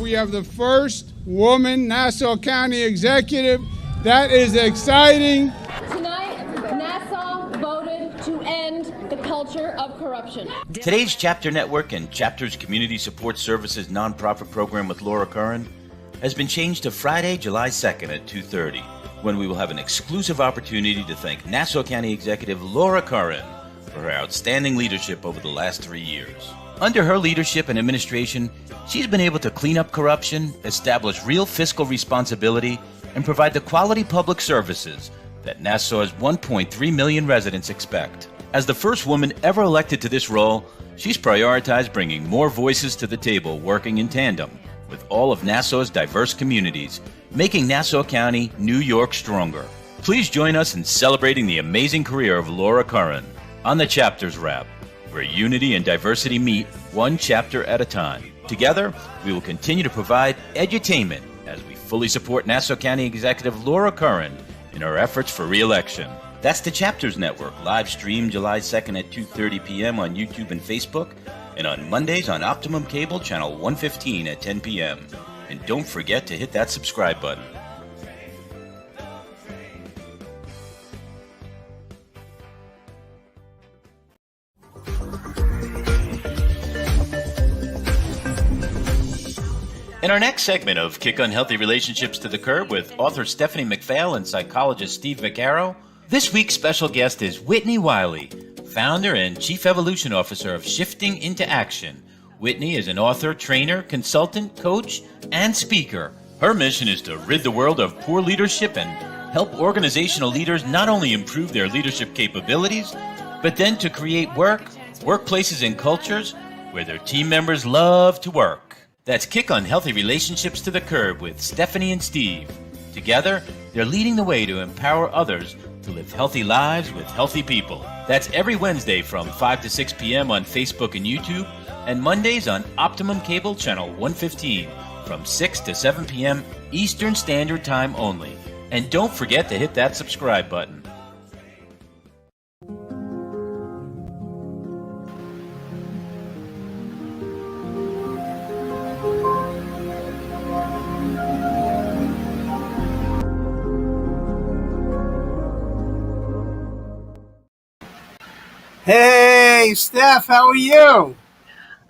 we have the first woman Nassau County executive. That is exciting. Tonight, Nassau voted to end the culture of corruption. Today's Chapter Network and Chapters Community Support Services nonprofit program with Laura Curran has been changed to Friday, July 2nd at 2:30, when we will have an exclusive opportunity to thank Nassau County Executive Laura Curran for her outstanding leadership over the last 3 years. Under her leadership and administration, she's been able to clean up corruption, establish real fiscal responsibility, and provide the quality public services that Nassau's 1.3 million residents expect. As the first woman ever elected to this role, she's prioritized bringing more voices to the table, working in tandem with all of Nassau's diverse communities, making Nassau County, New York stronger. Please join us in celebrating the amazing career of Laura Curran on the Chapters Wrap, where unity and diversity meet one chapter at a time. Together, we will continue to provide edutainment as we fully support Nassau County Executive Laura Curran in her efforts for re-election. That's the Chapters Network, live stream July 2nd at 2:30 p.m. on YouTube and Facebook, and on Mondays on Optimum Cable Channel 115 at 10 p.m. And don't forget to hit that subscribe button. In our next segment of Kick Unhealthy Relationships to the Curb with author Stephanie McPhail and psychologist Steve Vaccaro, this week's special guest is Whitney Wiley, founder and chief evolution officer of Shifting into Action. Whitney is an author, trainer, consultant, coach, and speaker. Her mission is to rid the world of poor leadership and help organizational leaders not only improve their leadership capabilities, but then to create workplaces and cultures where their team members love to work. That's Kick Unhealthy Relationships to the Curb with Stephanie and Steve. Together, they're leading the way to empower others to live healthy lives with healthy people. That's every Wednesday from 5 to 6 p.m. on Facebook and YouTube, and Mondays on Optimum Cable Channel 115 from 6 to 7 p.m. Eastern Standard Time only. And don't forget to hit that subscribe button. Hey, Steph, how are you?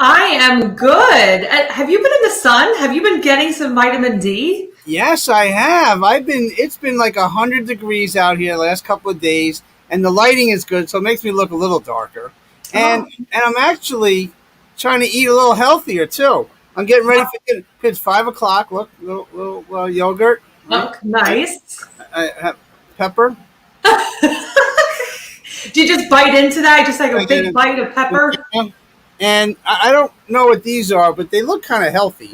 I am good. Have you been in the sun? Have you been getting some vitamin D? Yes, I have. It's been like 100 degrees out here the last couple of days, and the lighting is good, so it makes me look a little darker. And I'm actually trying to eat a little healthier, too. I'm getting ready for it. It's 5 o'clock. Look, little yogurt. Look, nice. I have pepper. Do you just bite into that? Just like a big bite of pepper? And I don't know what these are, but they look kind of healthy.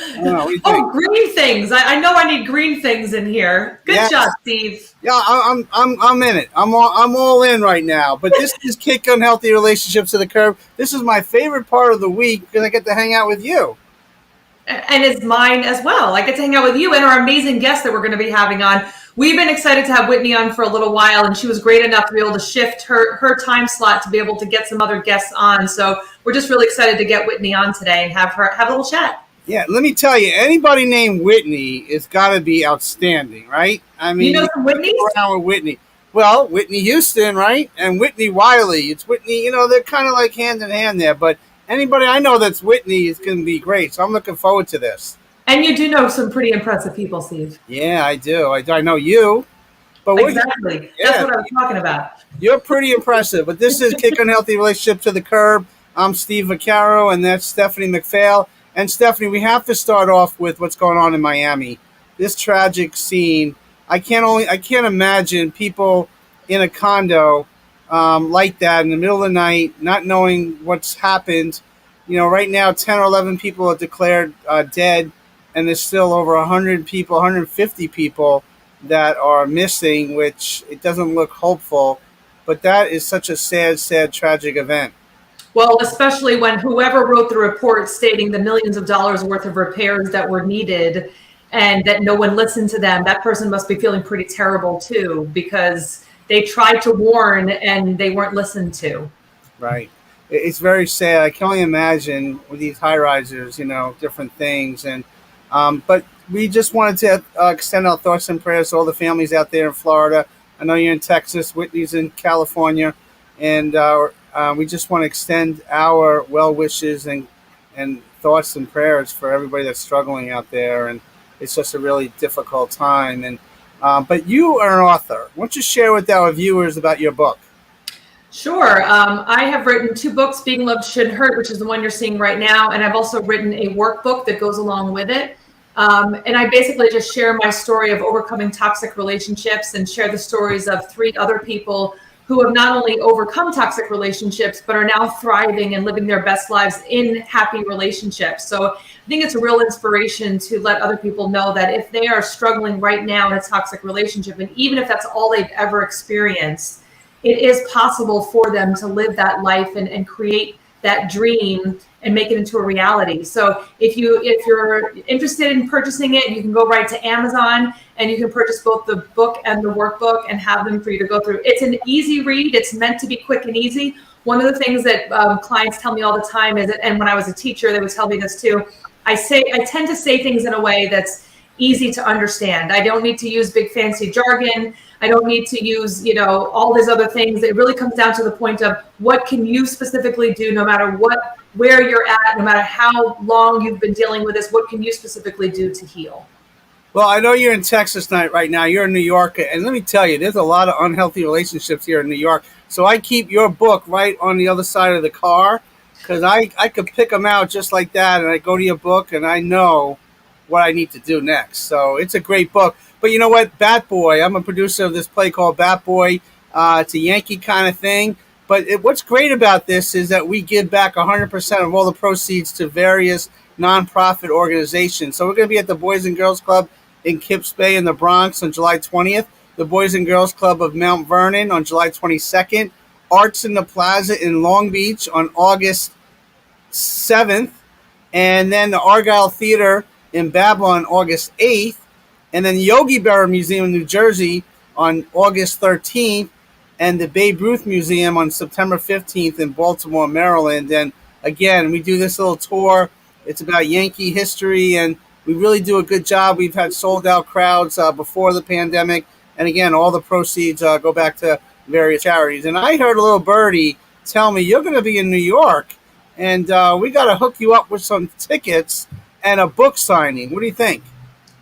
I don't know, what do you think? Green things. I know I need green things in here. Good job, Steve. Yeah, I'm in it. I'm all in right now. But this is Kick Unhealthy Relationships to the Curb. This is my favorite part of the week because I get to hang out with you. And it's mine as well. I get to hang out with you and our amazing guests that we're going to be having on. We've been excited to have Whitney on for a little while, and she was great enough to be able to shift her time slot to be able to get some other guests on. So we're just really excited to get Whitney on today and have a little chat. Yeah, let me tell you, anybody named Whitney has got to be outstanding, right? I mean, you know some Whitneys? Around with Whitney. Well, Whitney Houston, right? And Whitney Wiley. It's Whitney, they're kind of like hand in hand there. But anybody I know that's Whitney is going to be great. So I'm looking forward to this. And you do know some pretty impressive people, Steve. Yeah, I do. I know you. But exactly. That's what I was talking about. You're pretty impressive. But this is Kick Unhealthy Relationship to the Curb. I'm Steve Vaccaro, and that's Stephanie McPhail. And Stephanie, we have to start off with what's going on in Miami. This tragic scene. I can't imagine people in a condo like that in the middle of the night, not knowing what's happened. Right now, 10 or 11 people are declared dead. And there's still over 100 people, 150 people that are missing, which it doesn't look hopeful. But that is such a sad, sad, tragic event. Well, especially when whoever wrote the report stating the millions of dollars worth of repairs that were needed and that no one listened to them, that person must be feeling pretty terrible too, because they tried to warn and they weren't listened to. Right. it's very sad. I can only imagine with these high risers, different things. And but we just wanted to extend our thoughts and prayers to all the families out there in Florida. I know you're in Texas, Whitney's in California, and we just want to extend our well wishes and thoughts and prayers for everybody that's struggling out there. And it's just a really difficult time. And but you are an author. Why don't you share with our viewers about your book? Sure. I have written 2 books, Being Loved Shouldn't Hurt, which is the one you're seeing right now. And I've also written a workbook that goes along with it. And I basically just share my story of overcoming toxic relationships and share the stories of 3 other people who have not only overcome toxic relationships, but are now thriving and living their best lives in happy relationships. So I think it's a real inspiration to let other people know that if they are struggling right now in a toxic relationship, and even if that's all they've ever experienced, it is possible for them to live that life and create that dream and make it into a reality. So if you're interested in purchasing it, you can go right to Amazon and you can purchase both the book and the workbook and have them for you to go through. It's an easy read. It's meant to be quick and easy. One of the things that clients tell me all the time is, and when I was a teacher, they would tell me this too, I tend to say things in a way that's easy to understand. I don't need to use big fancy jargon. I don't need to use, all these other things. It really comes down to the point of what can you specifically do, no matter where you're at, no matter how long you've been dealing with this, what can you specifically do to heal? Well, I know you're in Texas right now. You're in New York. And let me tell you, there's a lot of unhealthy relationships here in New York. So I keep your book right on the other side of the car because I could pick them out just like that. And I go to your book and I know what I need to do next. So it's a great book. But you know what? Bat Boy, I'm a producer of this play called Bat Boy. It's a Yankee kind of thing. But what's great about this is that we give back 100% of all the proceeds to various nonprofit organizations. So we're going to be at the Boys and Girls Club in Kips Bay in the Bronx on July 20th, the Boys and Girls Club of Mount Vernon on July 22nd, Arts in the Plaza in Long Beach on August 7th, and then the Argyle Theater in Babylon August 8th, and then the Yogi Berra Museum in New Jersey on August 13th, and the Babe Ruth Museum on September 15th in Baltimore, Maryland. And again, we do this little tour. It's about Yankee history, and we really do a good job. We've had sold-out crowds before the pandemic, and again, all the proceeds go back to various charities. And I heard a little birdie tell me you're going to be in New York, and we got to hook you up with some tickets and a book signing. What do you think?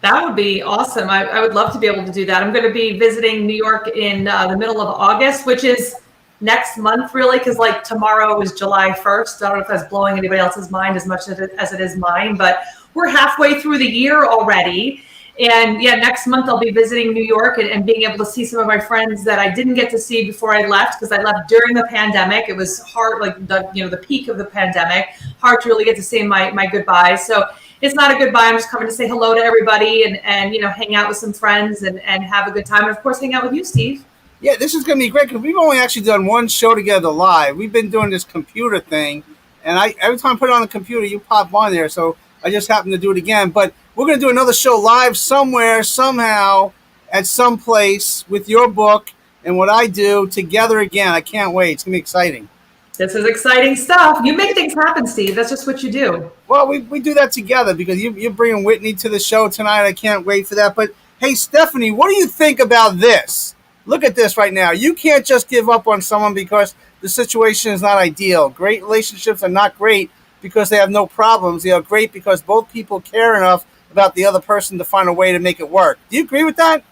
That would be awesome. I would love to be able to do that. I'm going to be visiting New York in the middle of August, which is next month, really, because like tomorrow is July 1st. I don't know if that's blowing anybody else's mind as much as it is mine, but we're halfway through the year already. And yeah, next month I'll be visiting New York and being able to see some of my friends that I didn't get to see before I left, because I left during the pandemic. It was hard, like the peak of the pandemic, hard to really get to say my goodbyes. So it's not a goodbye. I'm just coming to say hello to everybody and hang out with some friends and have a good time. And of course, hang out with you, Steve. Yeah, this is going to be great because we've only actually done one show together live. We've been doing this computer thing, and every time I put it on the computer, you pop on there. So I just happened to do it again. But we're going to do another show live somewhere, somehow, at some place with your book and what I do together again. I can't wait. It's going to be exciting. This is exciting stuff. You make things happen, Steve. That's just what you do. Well, we do that together because you're bringing Whitney to the show tonight. I can't wait for that. But, hey, Stephanie, what do you think about this? Look at this right now. You can't just give up on someone because the situation is not ideal. Great relationships are not great because they have no problems. They are great because both people care enough about the other person to find a way to make it work. Do you agree with that?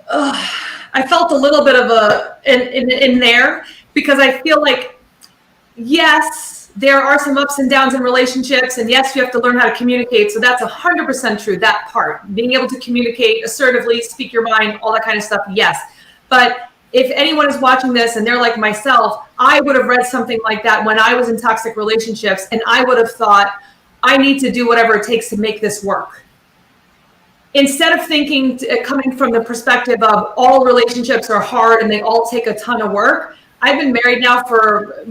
I felt a little bit of in there because I feel like, yes, there are some ups and downs in relationships, and yes, you have to learn how to communicate. So that's 100% true, that part. Being able to communicate assertively, speak your mind, all that kind of stuff, yes. But if anyone is watching this and they're like myself, I would have read something like that when I was in toxic relationships, and I would have thought, I need to do whatever it takes to make this work. Instead of thinking, coming from the perspective of all relationships are hard and they all take a ton of work, I've been married now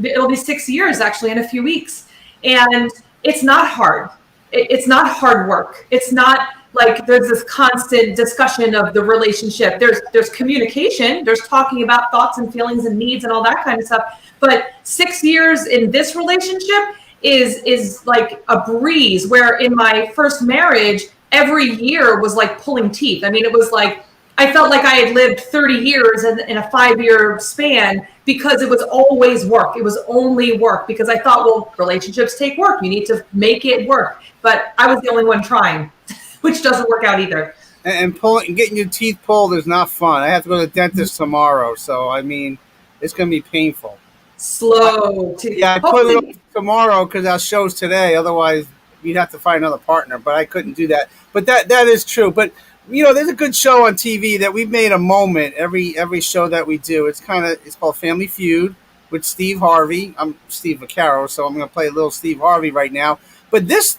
it'll be 6 years actually in a few weeks. And it's not hard. it's not hard work. It's not like there's this constant discussion of the relationship. There's communication. There's talking about thoughts and feelings and needs and all that kind of stuff. But 6 years in this relationship is like a breeze, where in my first marriage, every year was like pulling teeth. I mean, it was like, I felt like I had lived 30 years in a 5-year span, because it was always work. It was only work, because I thought, well, relationships take work. You need to make it work. But I was the only one trying, which doesn't work out either. And getting your teeth pulled is not fun. I have to go to the dentist tomorrow, so I mean, it's going to be painful. Slow. I put it up tomorrow because our show's today. Otherwise, you'd have to find another partner. But I couldn't do that. But that is true. But there's a good show on TV that we've made a moment every show that we do. It's called Family Feud with Steve Harvey. I'm Steve Vaccaro, so I'm going to play a little Steve Harvey right now. But this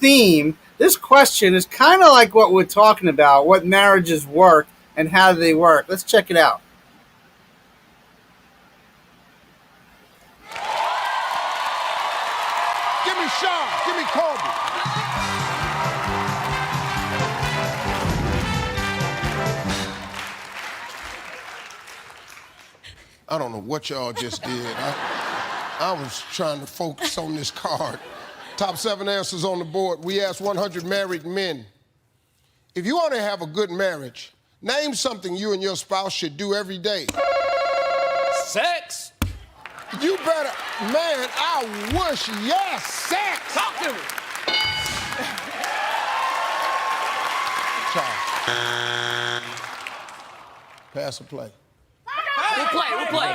question is kind of like what we're talking about: what marriages work and how do they work. Let's check it out. Give me Sean. Give me Colby. I don't know what y'all just did. I was trying to focus on this card. Top 7 answers on the board. We asked 100 married men, if you want to have a good marriage, name something you and your spouse should do every day. Sex. You better, man, I wish, yes, sex. Talk to me. Charles. Pass or play? We'll play.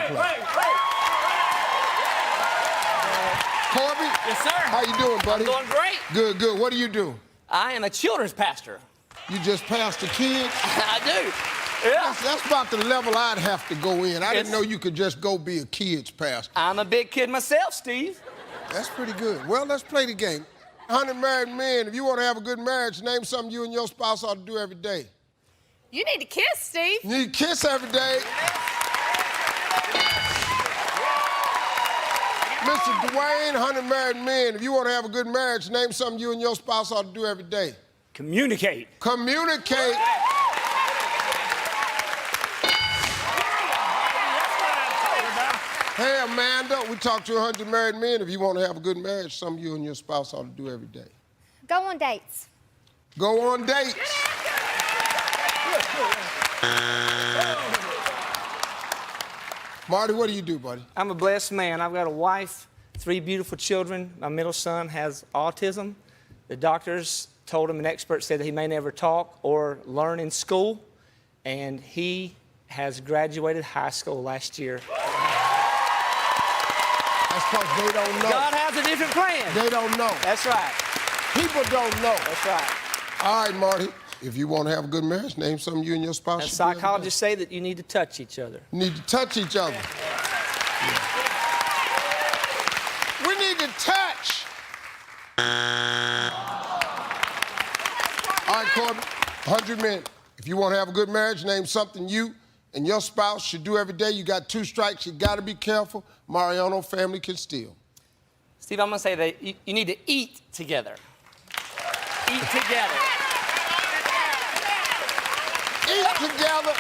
Corby? Yes, sir. How you doing, buddy? I'm doing great. Good. What do you do? I am a children's pastor. You just pastor kids? I do. Yeah. That's about the level I'd have to go in. I didn't know you could just go be a kid's pastor. I'm a big kid myself, Steve. That's pretty good. Well, let's play the game. 100 married men, if you want to have a good marriage, name something you and your spouse ought to do every day. You need to kiss, Steve. You need to kiss every day. Mr. Dwayne, 100 married men, if you want to have a good marriage, name something you and your spouse ought to do every day. Communicate. Communicate. Hey, Amanda, we talked to 100 married men. If you want to have a good marriage, something you and your spouse ought to do every day. Go on dates. Go on dates. Marty, what do you do, buddy? I'm a blessed man. I've got a wife, 3 beautiful children. My middle son has autism. The doctors told him, an expert said that he may never talk or learn in school, and he has graduated high school last year. That's because they don't know. God has a different plan. They don't know. That's right. People don't know. That's right. All right, Marty, if you want to have a good marriage, name something you and your spouse And should do every day. psychologists say that you need to touch each other. You need to touch each other. Yeah. We need to touch. All right, Corbin, 100 men. If you want to have a good marriage, name something you and your spouse should do every day. You got 2 strikes. You got to be careful. Mariano family can steal. Steve, I'm going to say that you need to eat together. Eat together. Eat together.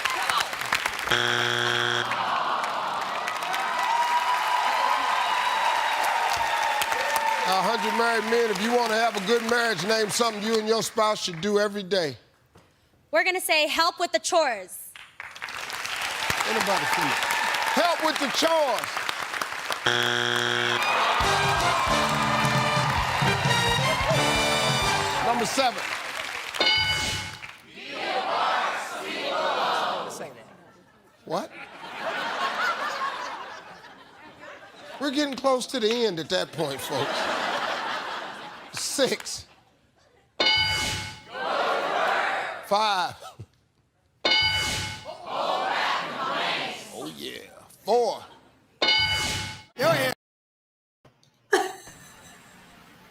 100 married men, if you want to have a good marriage, name something you and your spouse should do every day. We're gonna say help with the chores. Anybody see it? Help with the chores. Number 7. Say that. What? We're getting close to the end at that point, folks. 6. 5. Oh, yeah. 4.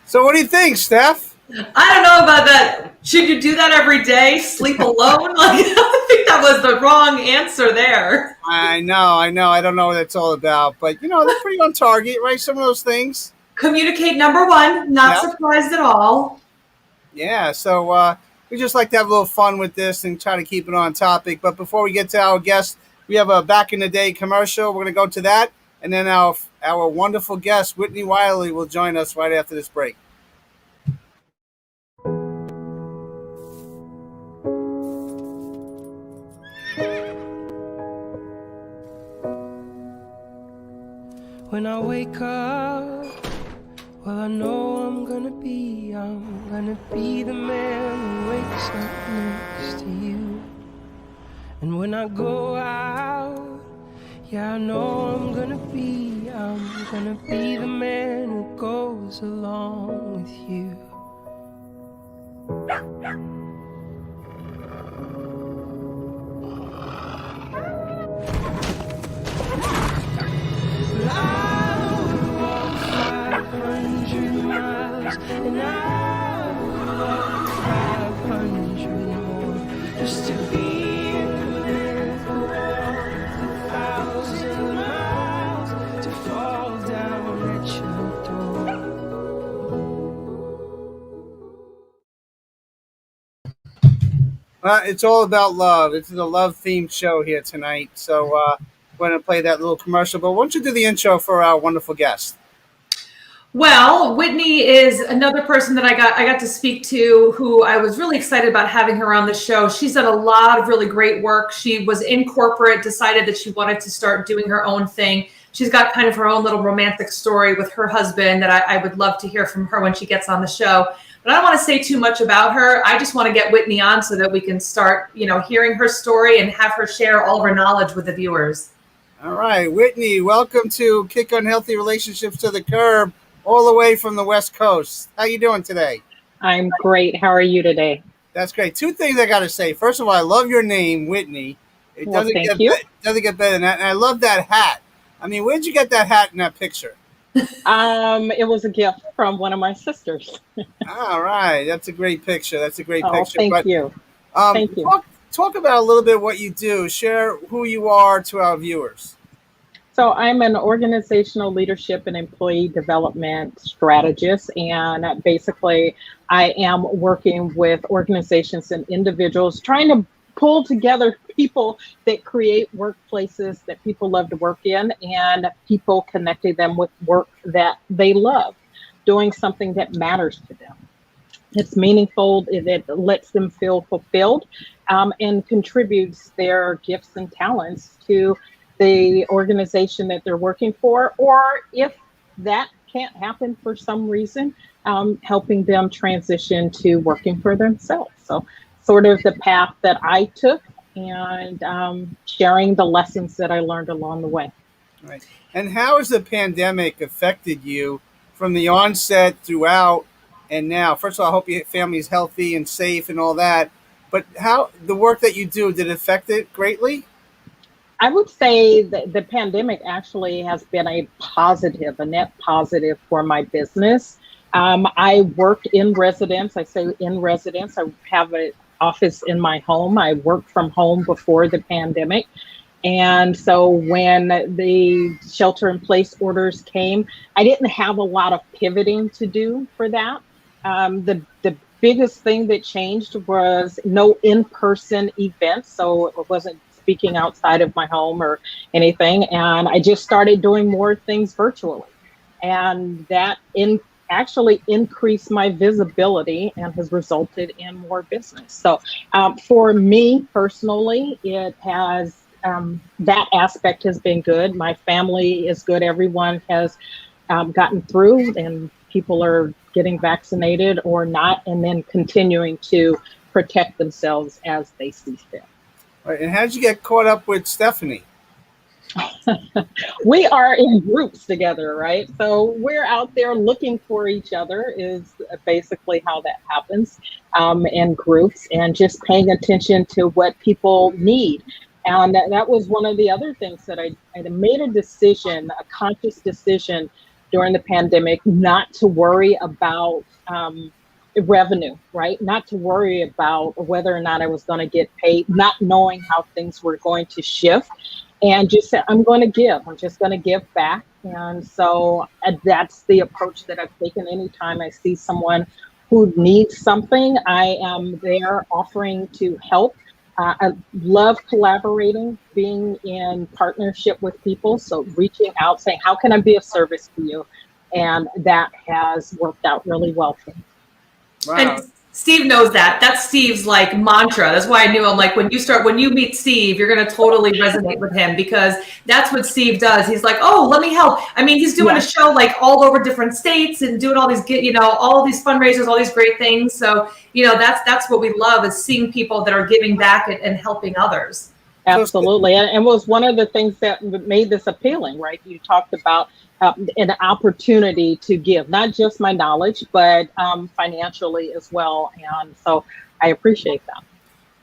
So what do you think, Steph? I don't know about that. Should you do that every day? Sleep alone? Like, I think that was the wrong answer there. I know. I don't know what it's all about, but they're pretty on target, right? Some of those things. Communicate, number 1. Not Yep. surprised at all. Yeah, so we just like to have a little fun with this and try to keep it on topic. But before we get to our guest, we have a back in the day commercial. We're going to go to that, and then our wonderful guest Whitney Wiley will join us right after this break. When I wake up, well, I know I'm gonna be the man who wakes up next to you. And when I go out, yeah, I know I'm gonna be the man who goes along with you. I would walk 500 miles, and I would walk 500 more, just to be the man who walked 1,000 miles, to fall down at your door. It's all about love. It's a love themed show here tonight. So we're going to play that little commercial. But why don't you do the intro for our wonderful guest? Well, Whitney is another person that I got to speak to, who I was really excited about having her on the show. She's done a lot of really great work. She was in corporate, decided that she wanted to start doing her own thing. She's got kind of her own little romantic story with her husband that I would love to hear from her when she gets on the show. But I don't want to say too much about her. I just want to get Whitney on so that we can start, hearing her story and have her share all of her knowledge with the viewers. All right, Whitney, welcome to Kick Unhealthy Relationships to the Curb, all the way from the West Coast. How you doing today? I'm great. How are you today? That's great. Two things I got to say. First of all, I love your name, Whitney. It Well, doesn't thank you. doesn't get better than that. And I love that hat. I mean, where'd you get that hat in that picture? It was a gift from one of my sisters. All right, that's a great picture. That's a great Oh, picture. thank But you. Thank you. talk about a little bit what you do. Share who you are to our viewers. So I'm an organizational leadership and employee development strategist, and basically I am working with organizations and individuals trying to pull together people that create workplaces that people love to work in, and people connecting them with work that they love, doing something that matters to them. It's meaningful, it lets them feel fulfilled, and contributes their gifts and talents to the organization that they're working for, or if that can't happen for some reason, helping them transition to working for themselves. So sort of the path that I took, and sharing the lessons that I learned along the way. Right. And how has the pandemic affected you from the onset throughout and now? First of all, I hope your family's healthy and safe and all that. But how the work that you do, did it affect it greatly? I would say that the pandemic actually has been a net positive for my business. I worked in residence. I say in residence. I have an office in my home. I worked from home before the pandemic. And so when the shelter in place orders came, I didn't have a lot of pivoting to do for that. The biggest thing that changed was no in-person events. So it wasn't speaking outside of my home or anything. And I just started doing more things virtually. And that actually increased my visibility and has resulted in more business. So for me personally, it has, that aspect has been good. My family is good. Everyone has gotten through, and people are getting vaccinated or not, and then continuing to protect themselves as they see fit. Right. And how did you get caught up with Stephanie? We are in groups together, right? So we're out there looking for each other is basically how that happens, in groups, and just paying attention to what people need. And that was one of the other things that I made a conscious decision during the pandemic, not to worry about revenue, right? Not to worry about whether or not I was going to get paid, not knowing how things were going to shift, and just said, I'm going to give. I'm just going to give back. And so that's the approach that I've taken. Anytime I see someone who needs something, I am there offering to help. I love collaborating, being in partnership with people. So reaching out, saying, how can I be of service to you? And that has worked out really well for me. Wow. And Steve knows that. That's Steve's like mantra. That's why I knew him. Like when you meet Steve, you're going to totally resonate with him, because that's what Steve does. He's like, oh, let me help. I mean, he's doing a show like all over different states and doing all these, all these fundraisers, all these great things. So, that's what we love, is seeing people that are giving back and helping others. Absolutely. And was one of the things that made this appealing, right? You talked about an opportunity to give, not just my knowledge, but financially as well. And so I appreciate that.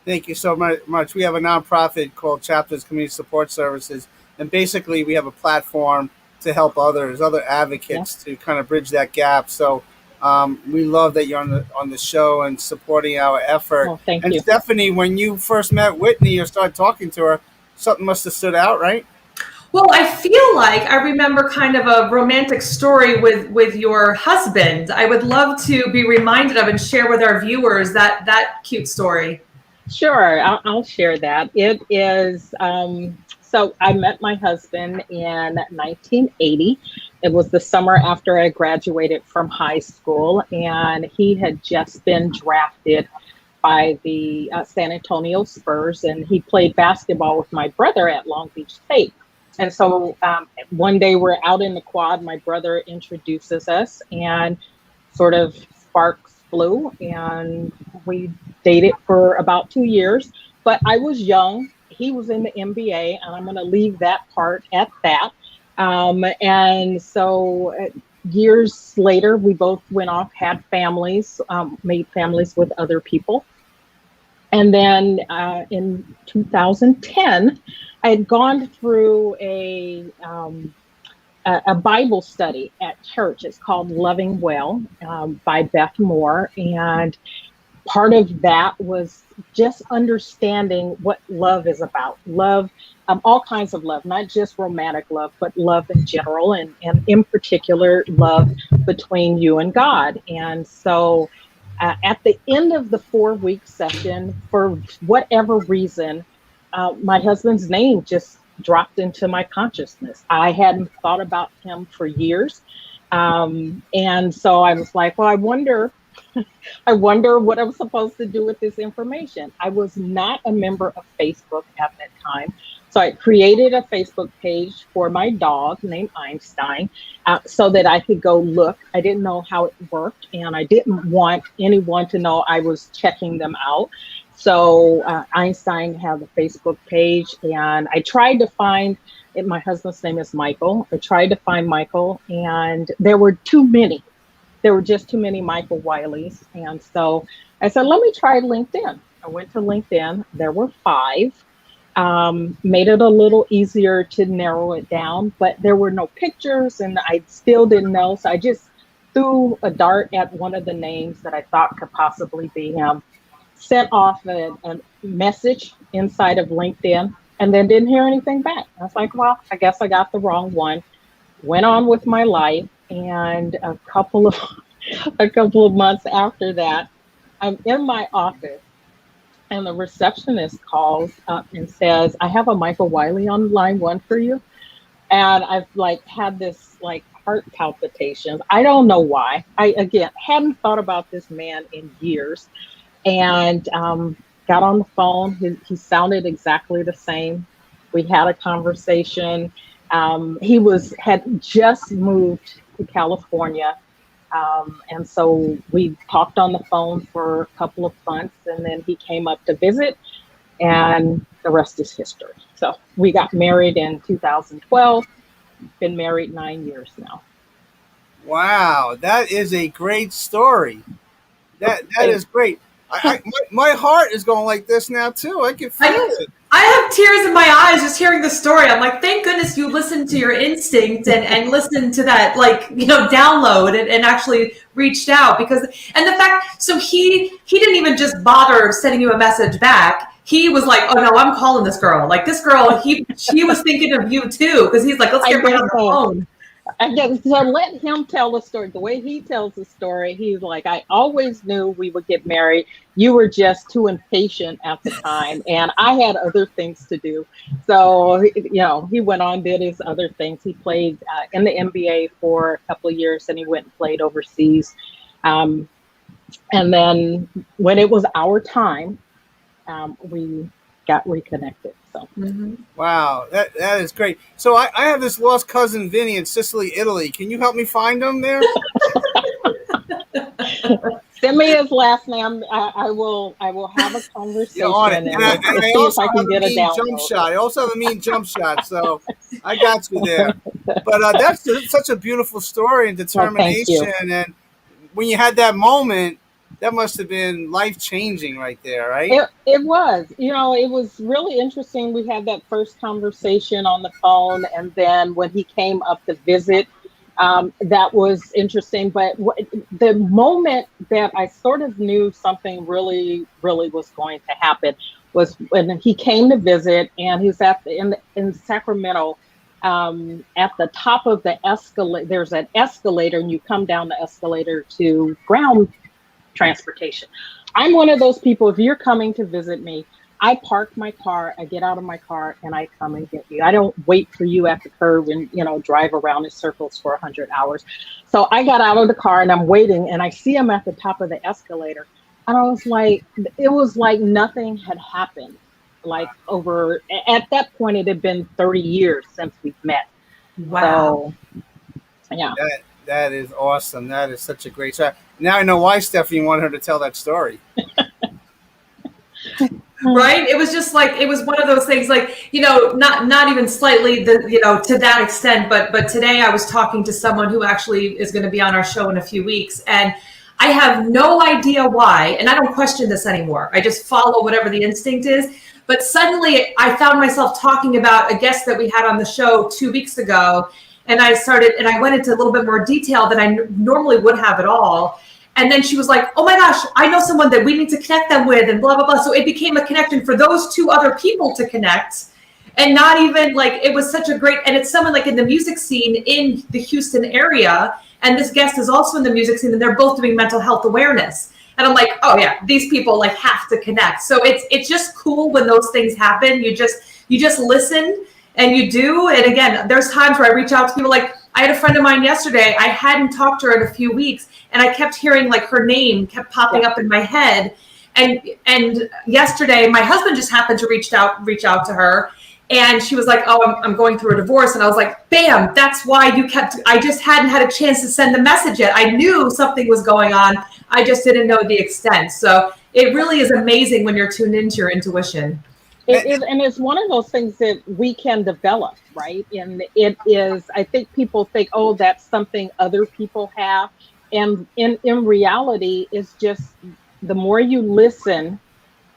Thank you so much. We have a nonprofit called Chapters Community Support Services. And basically we have a platform to help other advocates to kind of bridge that gap. So we love that you're on the show and supporting our effort. Well, thank you. And Stephanie, when you first met Whitney or started talking to her, something must have stood out, right? Well, I feel like I remember kind of a romantic story with your husband. I would love to be reminded of and share with our viewers that cute story. Sure, I'll share that. It is, so I met my husband in 1980. It was the summer after I graduated from high school, and he had just been drafted by the San Antonio Spurs, and he played basketball with my brother at Long Beach State. And so one day we're out in the quad, my brother introduces us, and sort of sparks flew, and we dated for about 2 years. But I was young, he was in the NBA, and I'm going to leave that part at that. And so years later, we both went off, had families, made families with other people. And then in 2010, I had gone through a Bible study at church. It's called Loving Well by Beth Moore. And part of that was just understanding what love is about. Love, all kinds of love, not just romantic love, but love in general, and in particular, love between you and God. And so at the end of the 4-week session, for whatever reason, my husband's name just dropped into my consciousness. I hadn't thought about him for years. And so I was like, well, I wonder what I'm supposed to do with this information. I was not a member of Facebook at that time. So I created a Facebook page for my dog named Einstein so that I could go look. I didn't know how it worked, and I didn't want anyone to know I was checking them out. So Einstein had a Facebook page, and I tried to find it. My husband's name is Michael. I tried to find Michael, and there were too many. There were just too many Michael Wileys. And so I said, let me try LinkedIn. I went to LinkedIn. There were 5. Made it a little easier to narrow it down, but there were no pictures, and I still didn't know. So I just threw a dart at one of the names that I thought could possibly be him, sent off a message inside of LinkedIn, and then didn't hear anything back. I was like, well, I guess I got the wrong one. Went on with my life, and a couple of months after that, I'm in my office, and the receptionist calls up and says, I have a Michael Wiley on line 1 for you. And I've had this heart palpitations. I don't know why. I, again, hadn't thought about this man in years, and got on the phone. He sounded exactly the same. We had a conversation. He had just moved to California. And so we talked on the phone for a couple of months, and then he came up to visit, and the rest is history. So we got married in 2012, been married 9 years now. Wow, that is a great story. That is great. My heart is going like this now too. I can feel it. I have tears in my eyes just hearing the story. I'm like, thank goodness you listened to your instinct and listened to that, download and actually reached out, and the fact, so he didn't even just bother sending you a message back. He was like, oh no, I'm calling this girl. This girl, she was thinking of you too, because he's like, let's get her on the phone. I guess so. Let him tell the story. The way he tells the story, he's like, I always knew we would get married. You were just too impatient at the time, and I had other things to do. So, he went on, did his other things. He played in the NBA for a couple of years, and he went and played overseas. And then when it was our time, we got reconnected. So. Wow, that is great. So I have this lost cousin Vinny in Sicily, Italy. Can you help me find him there? Send me his last name. I will have a conversation. On it. And I see also if I can have get a a mean jump download. shot. I also have a mean jump shot. So I got you there. But that's such a beautiful story and determination. And when you had that moment, that must have been life-changing right there, right? It was. It was really interesting. We had that first conversation on the phone, and then when he came up to visit, that was interesting. But the moment that I sort of knew something really, really was going to happen was when he came to visit, and he was in Sacramento. At the top of the escalator, there's an escalator, and you come down the escalator to ground transportation. I'm one of those people, if you're coming to visit me, I park my car, I get out of my car, and I come and get you. I don't wait for you at the curb and, drive around in circles for 100 hours. So I got out of the car and I'm waiting, and I see him at the top of the escalator. And it was like nothing had happened. Like at that point, it had been 30 years since we've met. Wow. So, yeah. That is awesome. That is such a great story. Now I know why Stephanie wanted her to tell that story. Right? It was just like, it was one of those things like, not even slightly to that extent, but today I was talking to someone who actually is going to be on our show in a few weeks, and I have no idea why, and I don't question this anymore. I just follow whatever the instinct is. But suddenly I found myself talking about a guest that we had on the show 2 weeks ago. And I went into a little bit more detail than I normally would have at all. And then she was like, oh my gosh, I know someone that we need to connect them with, and blah, blah, blah. So it became a connection for those two other people to connect. And not even like, it was such a great, and it's someone like in the music scene in the Houston area. And this guest is also in the music scene, and they're both doing mental health awareness. And I'm like, oh yeah, these people like have to connect. So it's just cool when those things happen. You just listen. And you do. And again, there's times where I reach out to people. Like I had a friend of mine yesterday. I hadn't talked to her in a few weeks, and I kept hearing like her name kept popping up in my head. And yesterday, my husband just happened to reach out to her, and she was like, "Oh, I'm going through a divorce." And I was like, "Bam! That's why you kept." I just hadn't had a chance to send the message yet. I knew something was going on. I just didn't know the extent. So it really is amazing when you're tuned into your intuition. And it's one of those things that we can develop, right? And it is, I think people think, oh, that's something other people have. And in reality, it's just the more you listen,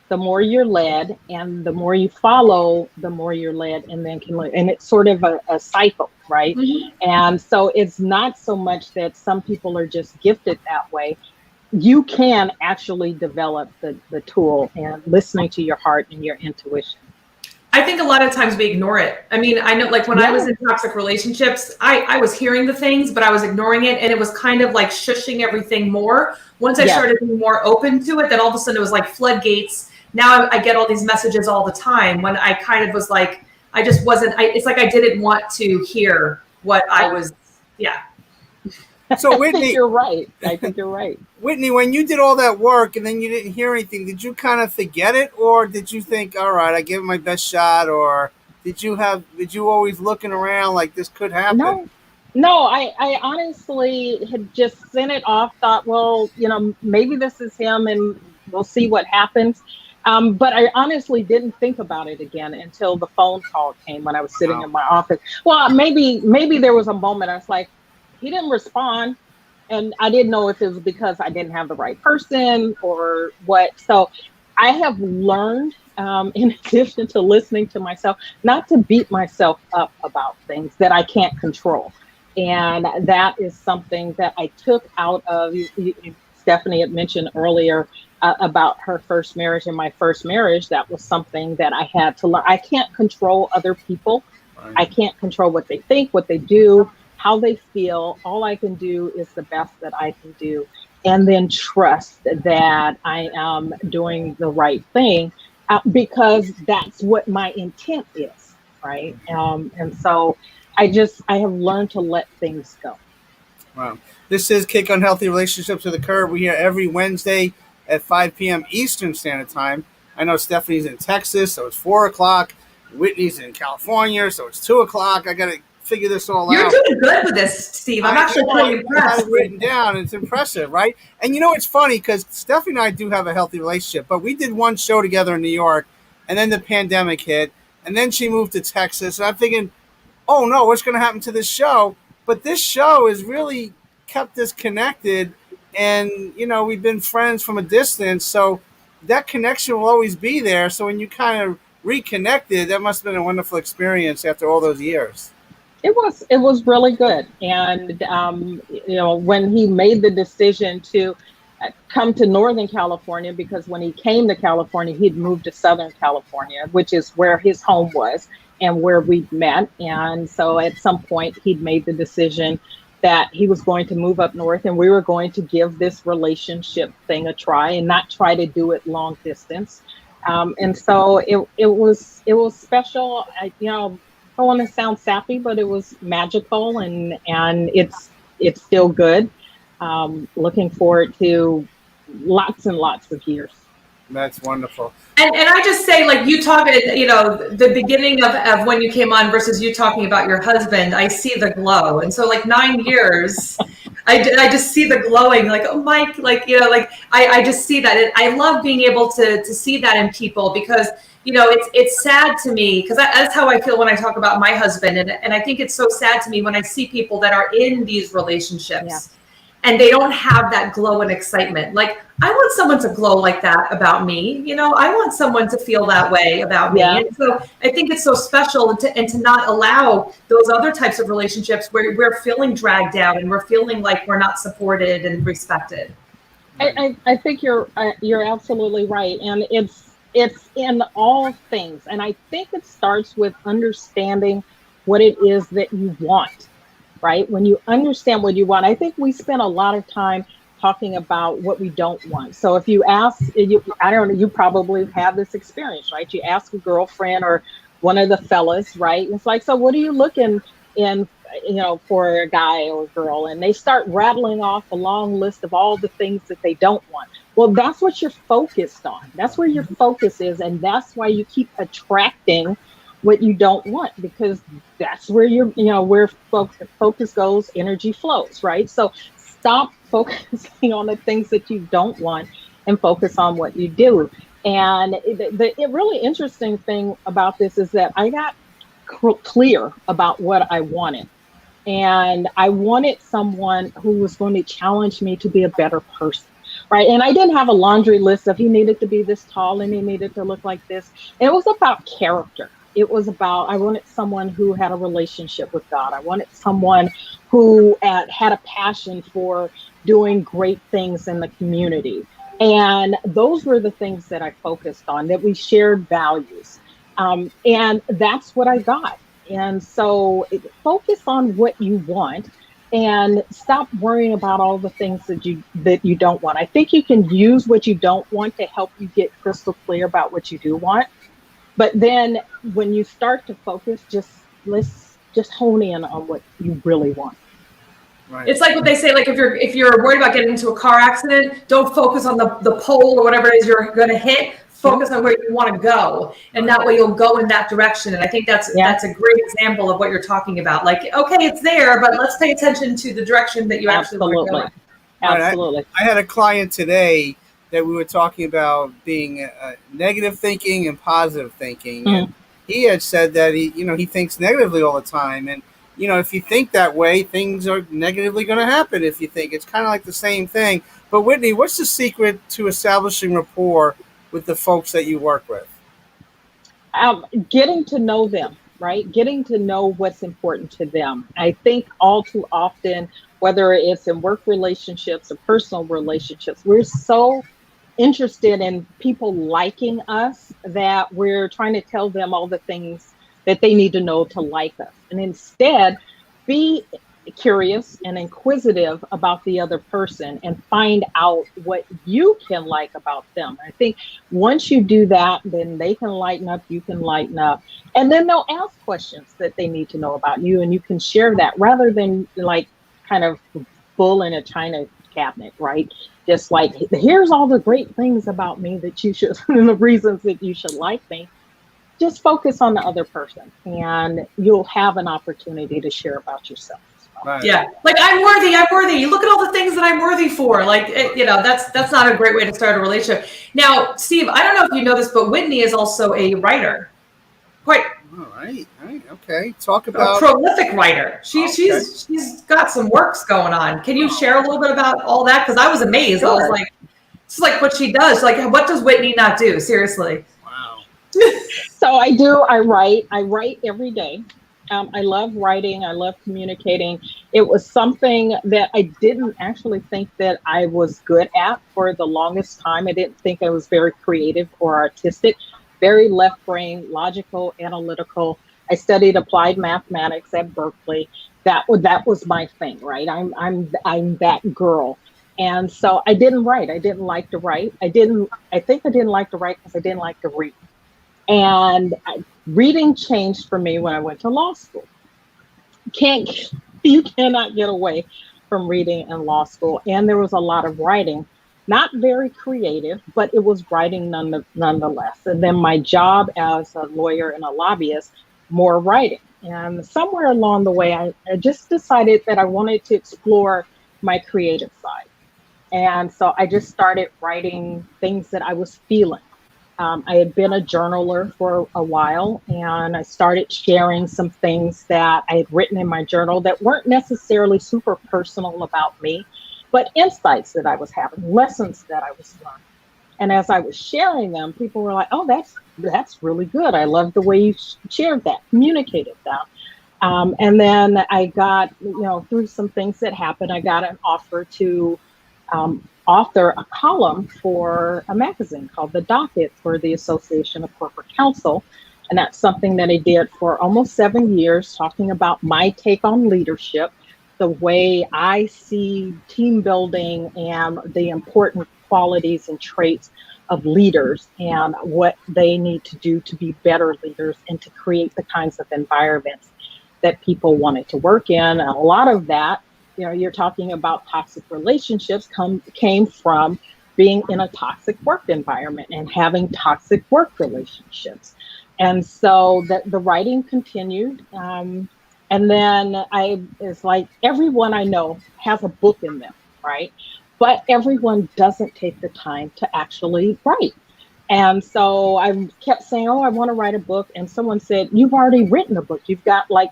the more you're led, and the more you follow, the more you're led, and then can learn. And it's sort of a cycle, right? Mm-hmm. And so it's not so much that some people are just gifted that way. You can actually develop the tool and listening to your heart and your intuition. I think a lot of times we ignore it. I mean, I know like when I was in toxic relationships, I was hearing the things, but I was ignoring it. And it was kind of like shushing everything more. Once I started being more open to it, then all of a sudden it was like floodgates. Now I get all these messages all the time when I kind of was like, I just wasn't, it's like I didn't want to hear what I was, So Whitney, I think you're right. Whitney, when you did all that work and then you didn't hear anything, did you kind of forget it, or did you think, all right, I gave it my best shot, or did you always looking around like this could happen? No, I honestly had just sent it off, thought, well, maybe this is him and we'll see what happens. But I honestly didn't think about it again until the phone call came when I was sitting in my office. Well, maybe there was a moment I was like, he didn't respond, and I didn't know if it was because I didn't have the right person or what. So I have learned, in addition to listening to myself, not to beat myself up about things that I can't control. And that is something that I took out of, Stephanie had mentioned earlier about her first marriage and my first marriage. That was something that I had to learn. I can't control other people. Right. I can't control what they think, what they do. how they feel. All I can do is the best that I can do, and then trust that I am doing the right thing, because that's what my intent is, right? And so I have learned to let things go. Wow. This is Kick Unhealthy Relationships to the Curb. We're here every Wednesday at 5 p.m. Eastern Standard Time. I know Stephanie's in Texas, so it's 4 o'clock. Whitney's in California, so it's 2 o'clock. I got to figure this all You're out. doing good with this, Steve. I'm actually pretty I have impressed. it written down. It's impressive, right? And you know, it's funny because Stephanie and I do have a healthy relationship, but we did one show together in New York, and then the pandemic hit, and then she moved to Texas. And I'm thinking, oh no, what's going to happen to this show? But this show has really kept us connected, and you know, we've been friends from a distance, so that connection will always be there. So when you kind of reconnected, that must have been a wonderful experience after all those years. It was really good, and when he made the decision to come to Northern California, because when he came to California, he'd moved to Southern California, which is where his home was and where we met. And so at some point, he'd made the decision that he was going to move up north, and we were going to give this relationship thing a try and not try to do it long distance. And so it was special. I don't want to sound sappy, but it was magical, and it's still good. Looking forward to lots and lots of years. That's wonderful. And I just say, like, you talking, the beginning of when you came on versus you talking about your husband, I see the glow. And so, like, 9 years, I just see the glowing, like, oh, Mike, I just see that. And I love being able to see that in people, because, it's sad to me, because that's how I feel when I talk about my husband. And I think it's so sad to me when I see people that are in these relationships. Yeah. And they don't have that glow and excitement. Like, I want someone to glow like that about me. I want someone to feel that way about me. Yeah. And so I think it's so special and to not allow those other types of relationships where we're feeling dragged down and we're feeling like we're not supported and respected. I think you're absolutely right. And it's in all things. And I think it starts with understanding what it is that you want. Right? When you understand what you want, I think we spend a lot of time talking about what we don't want. So if you ask, I don't know, you probably have this experience, right? You ask a girlfriend or one of the fellas, right? It's like, so what are you looking in, for a guy or a girl? And they start rattling off a long list of all the things that they don't want. Well, that's what you're focused on. That's where your focus is. And that's why you keep attracting what you don't want, because that's where where focus goes, energy flows, right? So stop focusing on the things that you don't want and focus on what you do. And the really interesting thing about this is that I got clear about what I wanted. And I wanted someone who was going to challenge me to be a better person. Right. And I didn't have a laundry list of he needed to be this tall and he needed to look like this. It was about character. It was about, I wanted someone who had a relationship with God. I wanted someone who had a passion for doing great things in the community. And those were the things that I focused on, that we shared values. And that's what I got. And so focus on what you want and stop worrying about all the things that you don't want. I think you can use what you don't want to help you get crystal clear about what you do want. But then when you start to focus, let's hone in on what you really want. Right. It's like what they say, like if you're worried about getting into a car accident, don't focus on the pole or whatever it is you're going to hit. Focus on where you want to go, and that way you'll go in that direction. And I think that's a great example of what you're talking about. Like, okay, it's there, but let's pay attention to the direction that you actually want to go in. Absolutely. I had a client today that we were talking about being negative thinking and positive thinking. Mm-hmm. And he had said that he thinks negatively all the time. And, if you think that way, things are negatively going to happen. If you think it's kind of like the same thing. But Whitney, what's the secret to establishing rapport with the folks that you work with? Getting to know them, right? Getting to know what's important to them. I think all too often, whether it's in work relationships or personal relationships, we're so interested in people liking us that we're trying to tell them all the things that they need to know to like us. And instead, be curious and inquisitive about the other person and find out what you can like about them. I think once you do that, then they can lighten up, you can lighten up, and then they'll ask questions that they need to know about you, and you can share that rather than like kind of bull in a china cabinet, right? Just like, here's all the great things about me that you should, and the reasons that you should like me. Just focus on the other person, and you'll have an opportunity to share about yourself. Right. Yeah, like I'm worthy. I'm worthy. Look at all the things that I'm worthy for. Like that's not a great way to start a relationship. Now, Steve, I don't know if you know this, but Whitney is also a writer. Quite All right. Okay. Talk a about prolific writer. She's got some works going on. Can you share a little bit about all that? Because I was amazed. I was Sure. like, this is like what she does. Like, what does Whitney not do? Seriously. Wow. So I do. I write every day. I love writing. I love communicating. It was something that I didn't actually think that I was good at for the longest time. I didn't think I was very creative or artistic. Very left brain, logical, analytical. I studied applied mathematics at Berkeley. That was my thing, right? I'm that girl. And so I didn't write. I didn't like to write. I think I didn't like to write because I didn't like to read. And reading changed for me when I went to law school. You cannot get away from reading in law school. And there was a lot of writing, not very creative, but it was writing nonetheless. And then my job as a lawyer and a lobbyist, more writing. And somewhere along the way, I just decided that I wanted to explore my creative side. And so I just started writing things that I was feeling. I had been a journaler for a while, and I started sharing some things that I had written in my journal that weren't necessarily super personal about me, but insights that I was having, lessons that I was learning. And as I was sharing them, people were like, "Oh, that's really good. I love the way you shared that, communicated that." And then I got, through some things that happened, I got an offer to author a column for a magazine called The Docket for the Association of Corporate Counsel. And that's something that I did for almost 7 years, talking about my take on leadership, the way I see team building and the important qualities and traits of leaders and what they need to do to be better leaders and to create the kinds of environments that people wanted to work in. And a lot of that, you're talking about toxic relationships came from being in a toxic work environment and having toxic work relationships. And so the writing continued. And then it's like everyone I know has a book in them, right? But everyone doesn't take the time to actually write. And so I kept saying, "Oh, I want to write a book." And someone said, "You've already written a book. You've got like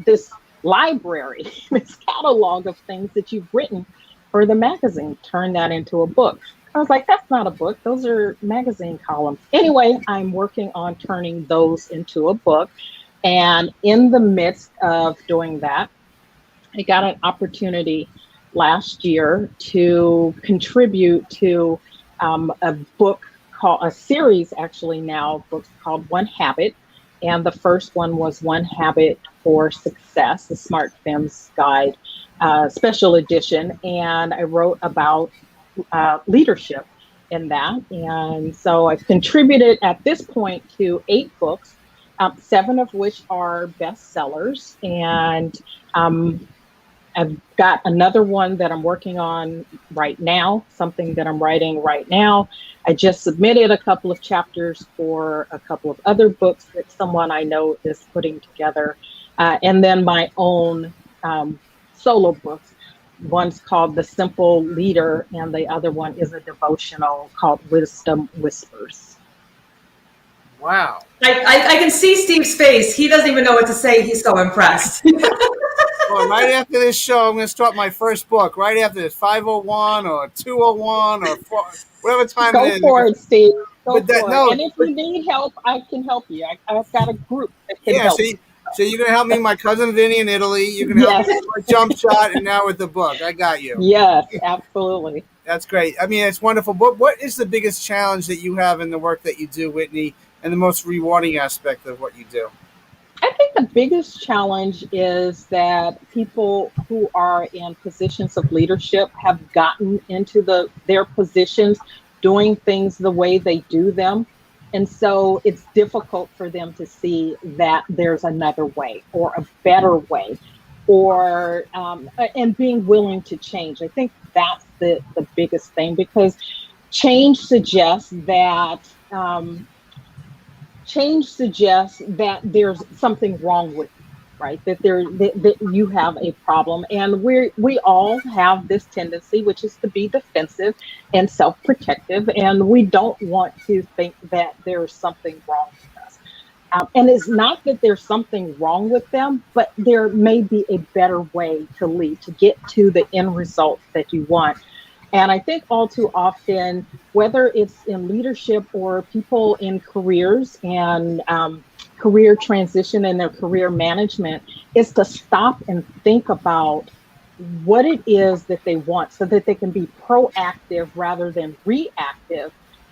this library, this catalog of things that you've written for the magazine. Turn that into a book." I was like, "That's not a book. Those are magazine columns." Anyway, I'm working on turning those into a book. And in the midst of doing that, I got an opportunity last year to contribute to a series actually now, books called One Habit. And the first one was One Habit for Success, the Smart Femmes Guide special edition. And I wrote about leadership in that. And so I've contributed at this point to 8 books, 7 of which are bestsellers. And I've got another one that I'm working on right now, something that I'm writing right now. I just submitted a couple of chapters for a couple of other books that someone I know is putting together. And then my own solo books. One's called The Simple Leader, and the other one is a devotional called Wisdom Whispers. Wow. I can see Steve's face. He doesn't even know what to say. He's so impressed. Well, right after this show, I'm going to start my first book. Right after this, 5:01 or 2:01 or 4, whatever time it is. Go for it, Steve. Go But that- for no, it. And if you need help, I can help you. I've got a group that can Yeah, help. so you're going to help me, my cousin Vinny in Italy. You're going to help me Yes. with my jump shot, and now with the book. I got you. Yes, absolutely. That's great. I mean, it's wonderful. But what is the biggest challenge that you have in the work that you do, Whitney, and the most rewarding aspect of what you do? I think the biggest challenge is that people who are in positions of leadership have gotten into their positions doing things the way they do them. And so it's difficult for them to see that there's another way or a better way or and being willing to change. I think that's the biggest thing because change suggests that change suggests that there's something wrong with you, right? That you have a problem, and we all have this tendency, which is to be defensive and self-protective, and we don't want to think that there's something wrong with us. And it's not that there's something wrong with them, but there may be a better way to lead to get to the end result that you want. And I think all too often, whether it's in leadership or people in careers and career transition and their career management, is to stop and think about what it is that they want so that they can be proactive rather than reactive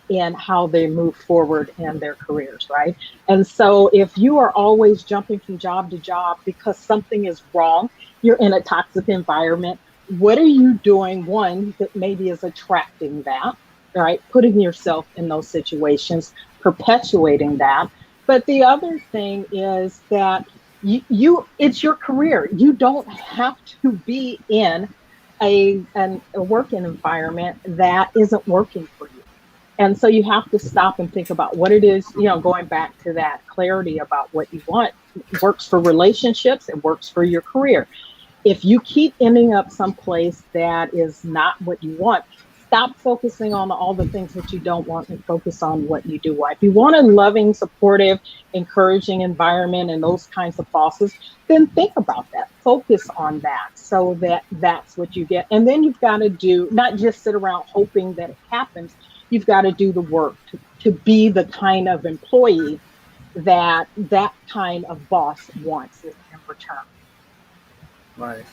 in how they move forward in their careers, right? And so if you are always jumping from job to job because something is wrong, you're in a toxic environment, what are you doing, one, that maybe is attracting that, right? Putting yourself in those situations, perpetuating that. But the other thing is that you it's your career. You don't have to be in a working environment that isn't working for you. And so you have to stop and think about what it is, going back to that clarity about what you want. It works for relationships, it works for your career. If you keep ending up someplace that is not what you want, stop focusing on all the things that you don't want and focus on what you do want. If you want a loving, supportive, encouraging environment and those kinds of bosses, then think about that. Focus on that so that that's what you get. And then you've got to do, not just sit around hoping that it happens, you've got to do the work to be the kind of employee that kind of boss wants in return. Right.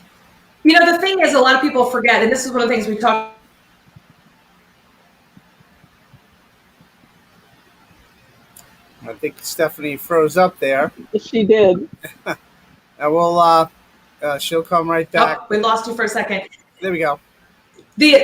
The thing is, a lot of people forget, and this is one of the things we talk. I think Stephanie froze up there. She did. She'll come right back. Oh, we lost you for a second. There we go.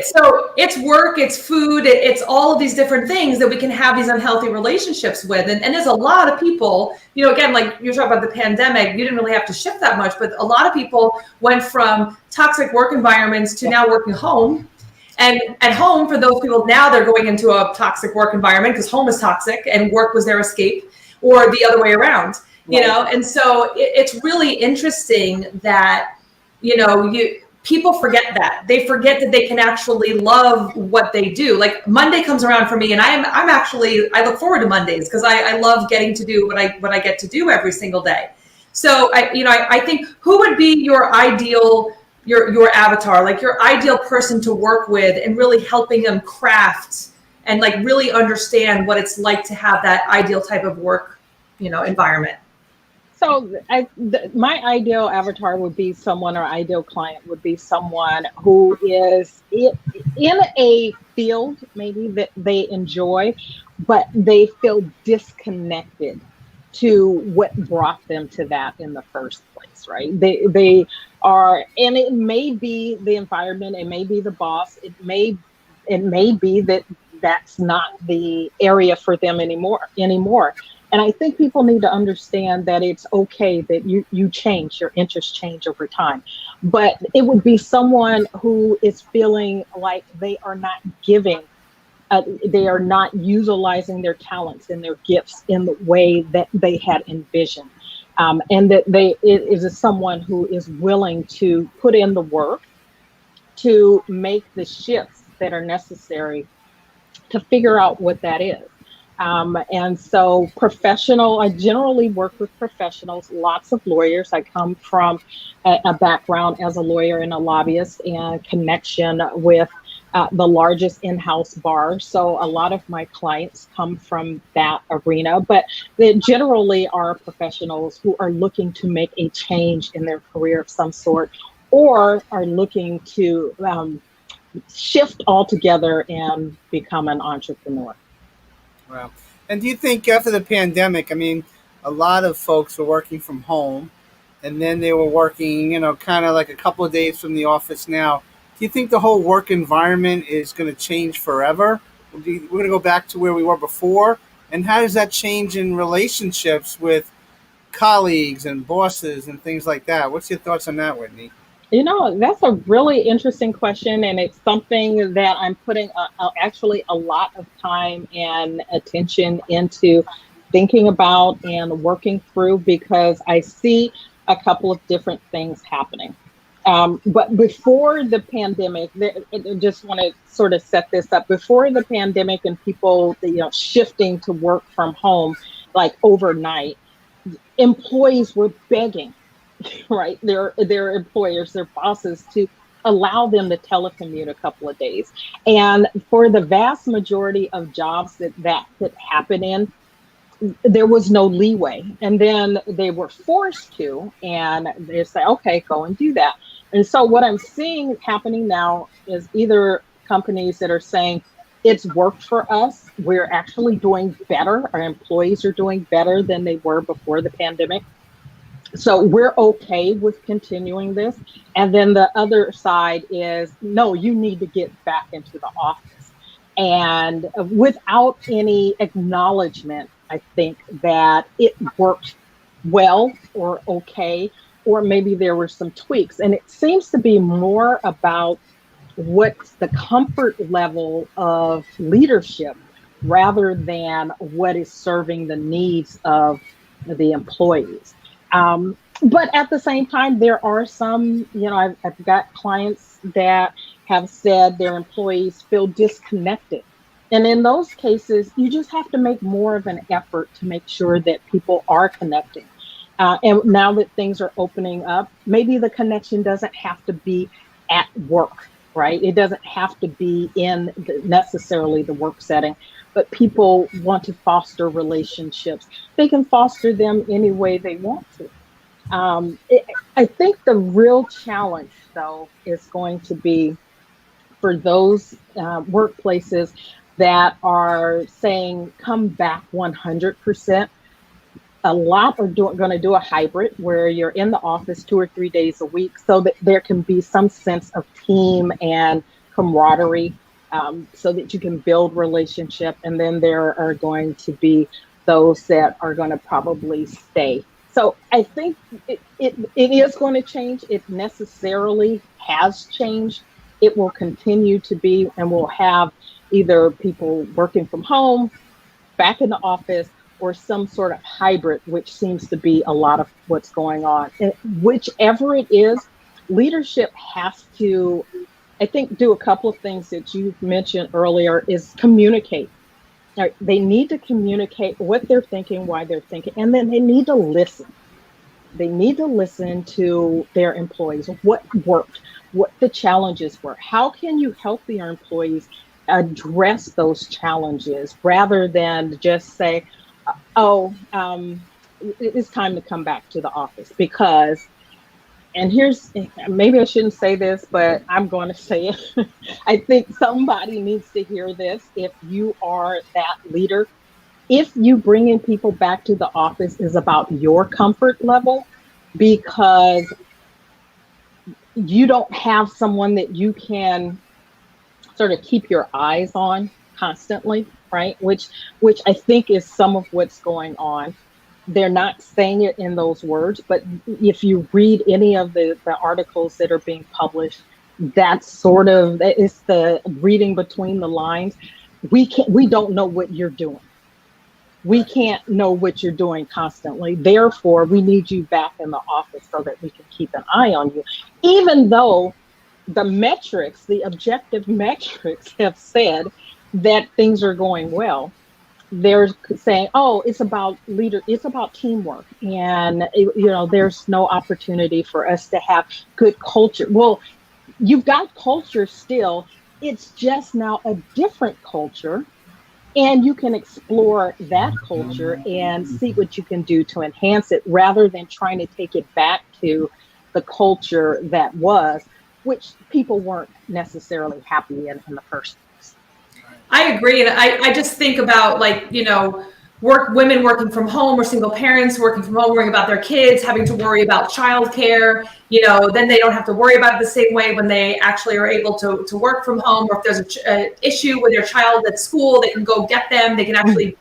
So it's work, it's food, it's all of these different things that we can have these unhealthy relationships with. And there's a lot of people, again, like you're talking about the pandemic, you didn't really have to shift that much, but a lot of people went from toxic work environments to now working home. And at home, for those people, now they're going into a toxic work environment because home is toxic and work was their escape, or the other way around, And so it's really interesting that, people forget that. They forget that they can actually love what they do. Like Monday comes around for me, and I look forward to Mondays because I love getting to do what I get to do every single day. So I think, who would be your ideal, your avatar, like your ideal person to work with and really helping them craft and like really understand what it's like to have that ideal type of work, environment? So my ideal avatar would be someone, or ideal client would be someone who is in a field maybe that they enjoy, but they feel disconnected to what brought them to that in the first place, right? They are, and it may be the environment, it may be the boss, it may be that that's not the area for them anymore. And I think people need to understand that it's okay that you change, your interests change over time. But it would be someone who is feeling like they are not giving, they are not utilizing their talents and their gifts in the way that they had envisioned. And that it is someone who is willing to put in the work to make the shifts that are necessary to figure out what that is. And so I generally work with professionals, lots of lawyers. I come from a background as a lawyer and a lobbyist and connection with the largest in-house bar. So a lot of my clients come from that arena, but they generally are professionals who are looking to make a change in their career of some sort, or are looking to shift altogether and become an entrepreneur. Wow. And do you think after the pandemic, a lot of folks were working from home, and then they were working, kind of like a couple of days from the office now. Do you think the whole work environment is going to change forever? We're going to go back to where we were before? And how does that change in relationships with colleagues and bosses and things like that? What's your thoughts on that, Whitney? That's a really interesting question, and it's something that I'm putting actually a lot of time and attention into thinking about and working through, because I see a couple of different things happening. But before the pandemic, I just want to sort of set this up. Before the pandemic and people, shifting to work from home like overnight, employees were begging, right, their employers, their bosses, to allow them to telecommute a couple of days. And for the vast majority of jobs that could happen in, there was no leeway. And then they were forced to, and they say, okay, go and do that. And so what I'm seeing happening now is either companies that are saying, it's worked for us, we're actually doing better, our employees are doing better than they were before the pandemic, so we're okay with continuing this. And then the other side is, no, you need to get back into the office. And without any acknowledgement, I think that it worked well or okay, or maybe there were some tweaks. And it seems to be more about what's the comfort level of leadership rather than what is serving the needs of the employees. But at the same time, there are some, I've got clients that have said their employees feel disconnected. And in those cases, you just have to make more of an effort to make sure that people are connecting. And now that things are opening up, maybe the connection doesn't have to be at work, right? It doesn't have to be in necessarily the work setting, but people want to foster relationships. They can foster them any way they want to. I think the real challenge, though, is going to be for those workplaces that are saying come back 100%. A lot are going to do a hybrid where you're in the office 2 or 3 days a week, so that there can be some sense of team and camaraderie, so that you can build relationship. And then there are going to be those that are going to probably stay. So I think it is going to change. It necessarily has changed. It will continue to be, and we'll have either people working from home, back in the office, or some sort of hybrid, which seems to be a lot of what's going on. And whichever it is, leadership has to, I think, do a couple of things that you mentioned earlier, is communicate. They need to communicate what they're thinking, why they're thinking, and then they need to listen. They need to listen to their employees, what worked, what the challenges were. How can you help your employees address those challenges rather than just say, it's time to come back to the office? Because, and here's, maybe I shouldn't say this, but I'm going to say it. I think somebody needs to hear this. If you are that leader, if you bringing people back to the office is about your comfort level, because you don't have someone that you can sort of keep your eyes on constantly, right? Which I think is some of what's going on. They're not saying it in those words, but if you read any of the articles that are being published, that's sort of, it's the reading between the lines. We don't know what you're doing. We can't know what you're doing constantly. Therefore, we need you back in the office so that we can keep an eye on you. Even though the metrics, the objective metrics have said that things are going well, they're saying, oh, it's about teamwork. And, there's no opportunity for us to have good culture. Well, you've got culture still. It's just now a different culture. And you can explore that culture and see what you can do to enhance it rather than trying to take it back to the culture that was, which people weren't necessarily happy in the first place. I agree. And I just think about, women working from home or single parents working from home, worrying about their kids, having to worry about childcare. Then they don't have to worry about it the same way when they actually are able to work from home. Or if there's an issue with their child at school, they can go get them. They can actually,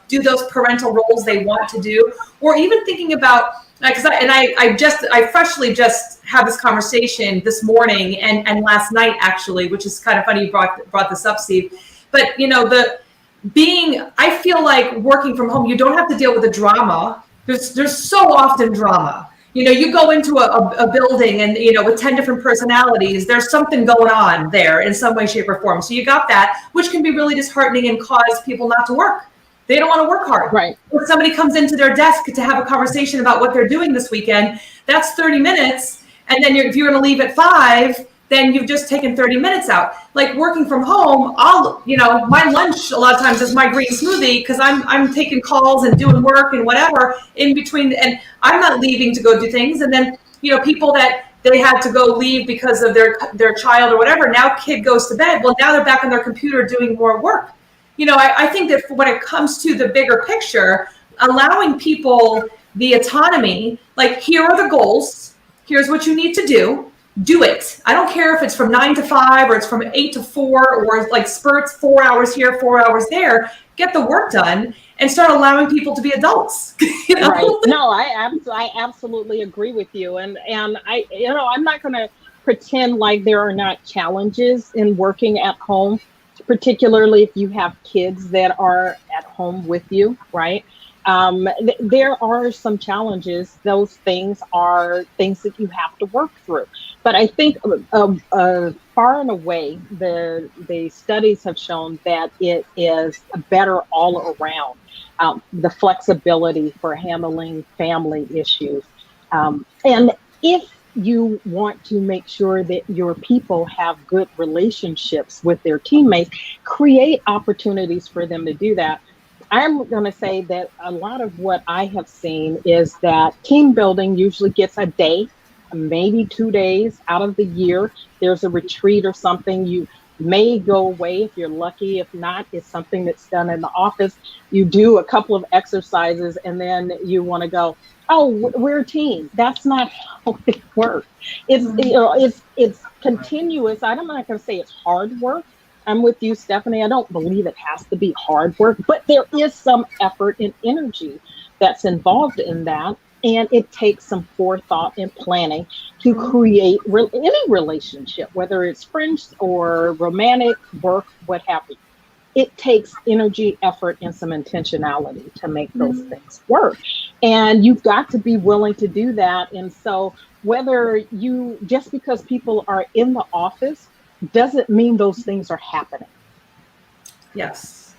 do those parental roles they want to do. Or even thinking about, because I freshly just had this conversation this morning and last night actually, which is kind of funny you brought this up, Steve. But I feel like working from home, you don't have to deal with the drama. There's so often drama. You go into a building and, with 10 different personalities, there's something going on there in some way, shape, or form. So you got that, which can be really disheartening and cause people not to work. They don't want to work hard. Right. When somebody comes into their desk to have a conversation about what they're doing this weekend, that's 30 minutes. And then if you're going to leave at 5, then you've just taken 30 minutes out. Like working from home, my lunch a lot of times is my green smoothie because I'm taking calls and doing work and whatever in between, and I'm not leaving to go do things. And then, people that they had to go leave because of their child or whatever, now kid goes to bed. Well, now they're back on their computer doing more work. I think that when it comes to the bigger picture, allowing people the autonomy, like here are the goals, here's what you need to do it. I don't care if it's from 9 to 5 or it's from 8 to 4 or like spurts, 4 hours here, 4 hours there. Get the work done and start allowing people to be adults. Right. No, I absolutely agree with you. And I'm not going to pretend like there are not challenges in working at home, particularly if you have kids that are at home with you, right? There are some challenges. Those things are things that you have to work through. But I think far and away, the studies have shown that it is better all around. The flexibility for handling family issues. And if you want to make sure that your people have good relationships with their teammates, create opportunities for them to do that. I'm going to say that a lot of what I have seen is that team building usually gets a day, maybe 2 days out of the year. There's a retreat or something. You may go away if you're lucky. If not, it's something that's done in the office. You do a couple of exercises and then you want to go, oh, we're a team. That's not how it works. It's continuous. I'm not going to say it's hard work. I'm with you, Stephanie. I don't believe it has to be hard work, but there is some effort and energy that's involved in that. And it takes some forethought and planning to create any relationship, whether it's friends or romantic, work, what have you. It takes energy, effort, and some intentionality to make those things work. And you've got to be willing to do that. And so just because people are in the office doesn't mean those things are happening. Yes.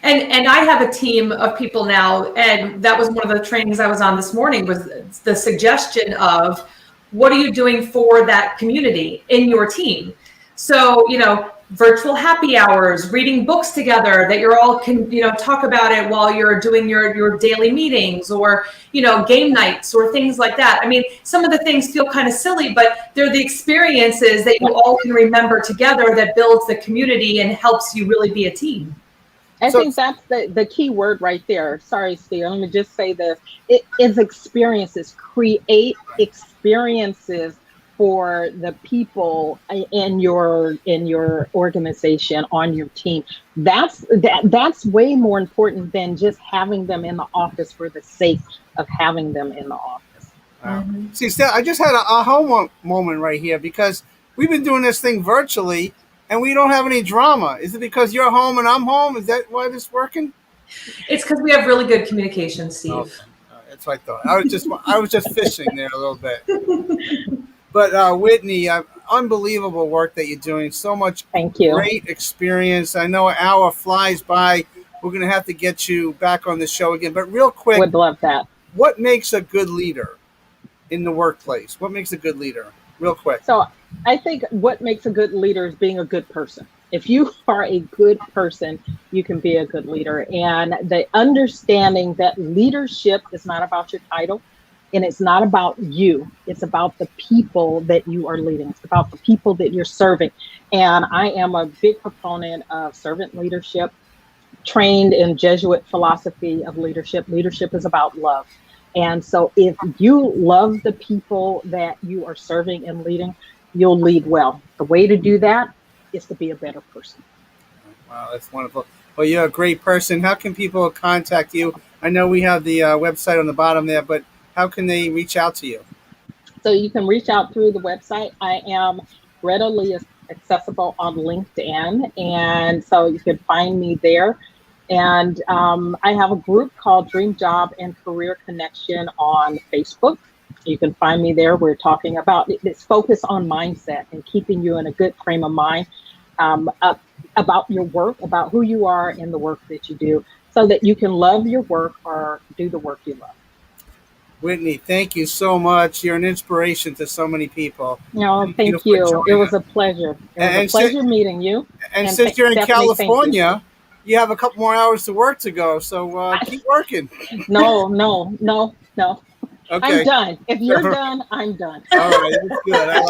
And I have a team of people now, and that was one of the trainings I was on this morning, was the suggestion of what are you doing for that community in your team? So, virtual happy hours, reading books together that you're all can, talk about it while you're doing your daily meetings, or, game nights or things like that. I mean, some of the things feel kind of silly, but they're the experiences that you all can remember together that builds the community and helps you really be a team. I think that's the key word right there. Sorry, Steve. Let me just say this. It is experiences. Create experiences for the people in your organization, on your team. That's way more important than just having them in the office for the sake of having them in the office. See, Steph, I just had an aha moment right here, because we've been doing this thing virtually and we don't have any drama. Is it because you're home and I'm home? Is that why this is working? It's because we have really good communication, Steve. Okay. That's what I thought. I was just fishing there a little bit. But Whitney, unbelievable work that you're doing. So much great experience. I know an hour flies by. We're going to have to get you back on the show again. But real quick, would love that. What makes a good leader in the workplace? What makes a good leader? Real quick. So I think what makes a good leader is being a good person. If you are a good person, you can be a good leader. And the understanding that leadership is not about your title, and it's not about you. It's about the people that you are leading. It's about the people that you're serving. And I am a big proponent of servant leadership. trained in Jesuit philosophy of leadership. Leadership is about love. And so if you love the people that you are serving and leading, you'll lead well. The way to do that is to be a better person. Wow, that's wonderful. Well, you're a great person. How can people contact you? I know we have the website on the bottom there, but how can they reach out to you? So you can reach out through the website. I am readily accessible on LinkedIn, and so you can find me there. And I have a group called Dream Job and Career Connection on Facebook. You can find me there. We're talking about it's focused on mindset and keeping you in a good frame of mind about your work, about who you are in the work that you do, so that you can love your work or do the work you love. Whitney, thank you so much. You're an inspiration to so many people. No, thank you. It was a pleasure. It was a pleasure meeting you. And since you're in California, you have a couple more hours to work to go. So keep working. No. Okay. I'm done. If you're done, I'm done. All right, that's good. I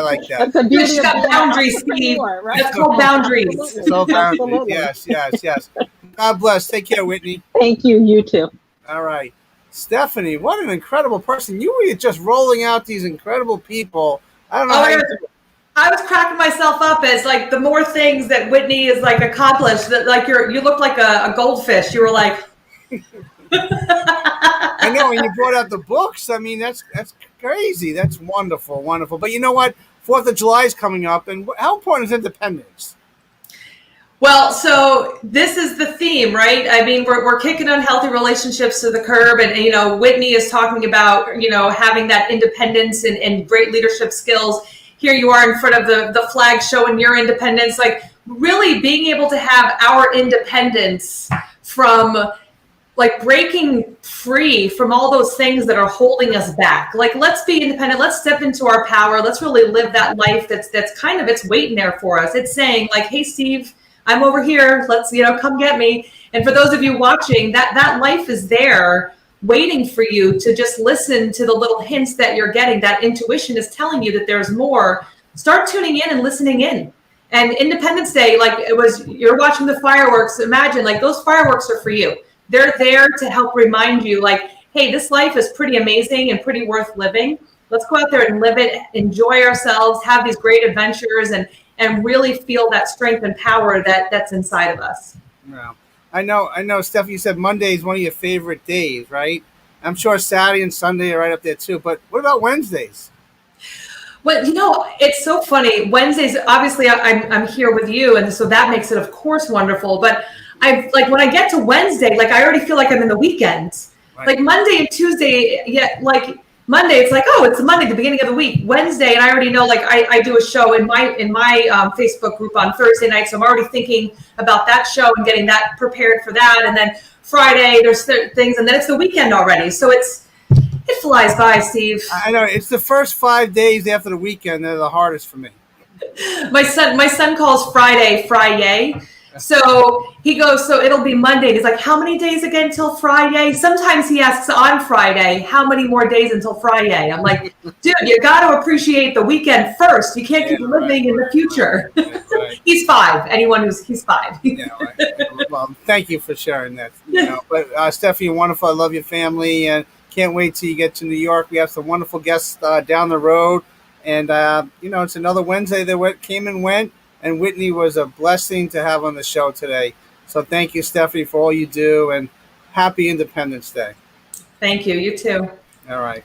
like that. That's the beauty of boundaries, Steve. Right? That's called boundaries. So boundaries. Yes. God bless. Take care, Whitney. Thank you. You too. All right. Stephanie, what an incredible person. You were just rolling out these incredible people. I don't know how you do it. I was cracking myself up as like the more things that Whitney is like accomplished, that like you look like a goldfish. You were like I know, when you brought out the books, I mean that's crazy. That's wonderful. But you know what? 4th of July is coming up, and how important is independence? Well, so this is the theme, right? I mean, we're kicking unhealthy relationships to the curb, and Whitney is talking about having that independence and great leadership skills. Here you are in front of the flag showing your independence, like really being able to have our independence from like breaking free from all those things that are holding us back. Like, let's be independent. Let's step into our power. Let's really live that life that's kind of, it's waiting there for us. It's saying like, hey, Steve, I'm over here. Let's, come get me. And for those of you watching, that life is there waiting for you to just listen to the little hints that you're getting. That intuition is telling you that there's more. Start tuning in and listening in. And Independence Day, like you're watching the fireworks. Imagine like those fireworks are for you. They're there to help remind you like, hey, this life is pretty amazing and pretty worth living. Let's go out there and live it, enjoy ourselves, have these great adventures, and really feel that strength and power that's inside of us. Yeah. I know, Steph, you said Monday is one of your favorite days, right? I'm sure Saturday and Sunday are right up there too, but what about Wednesdays? Well, it's so funny. Wednesdays, obviously I'm here with you, and so that makes it of course wonderful, but I like when I get to Wednesday, like I already feel like I'm in the weekend. Right. Like Monday and Tuesday, like Monday, it's like, oh, it's Monday, the beginning of the week. Wednesday, and I already know, like I do a show in my Facebook group on Thursday night, so I'm already thinking about that show and getting that prepared for that. And then Friday, there's things, and then it's the weekend already. So it flies by, Steve. I know, it's the first 5 days after the weekend that are the hardest for me. My son calls Friday Friday. So he goes, so it'll be Monday. He's like, how many days again till Friday? Sometimes he asks on Friday, how many more days until Friday? I'm like, dude, you got to appreciate the weekend first. You can't keep living in the future. Right. He's 5. He's 5. Yeah, right. Well, thank you for sharing that. But Stephanie, you're wonderful. I love your family, and can't wait till you get to New York. We have some wonderful guests down the road, and it's another Wednesday that came and went. And Whitney was a blessing to have on the show today. So thank you, Stephanie, for all you do, and happy Independence Day. Thank you. You too. All right.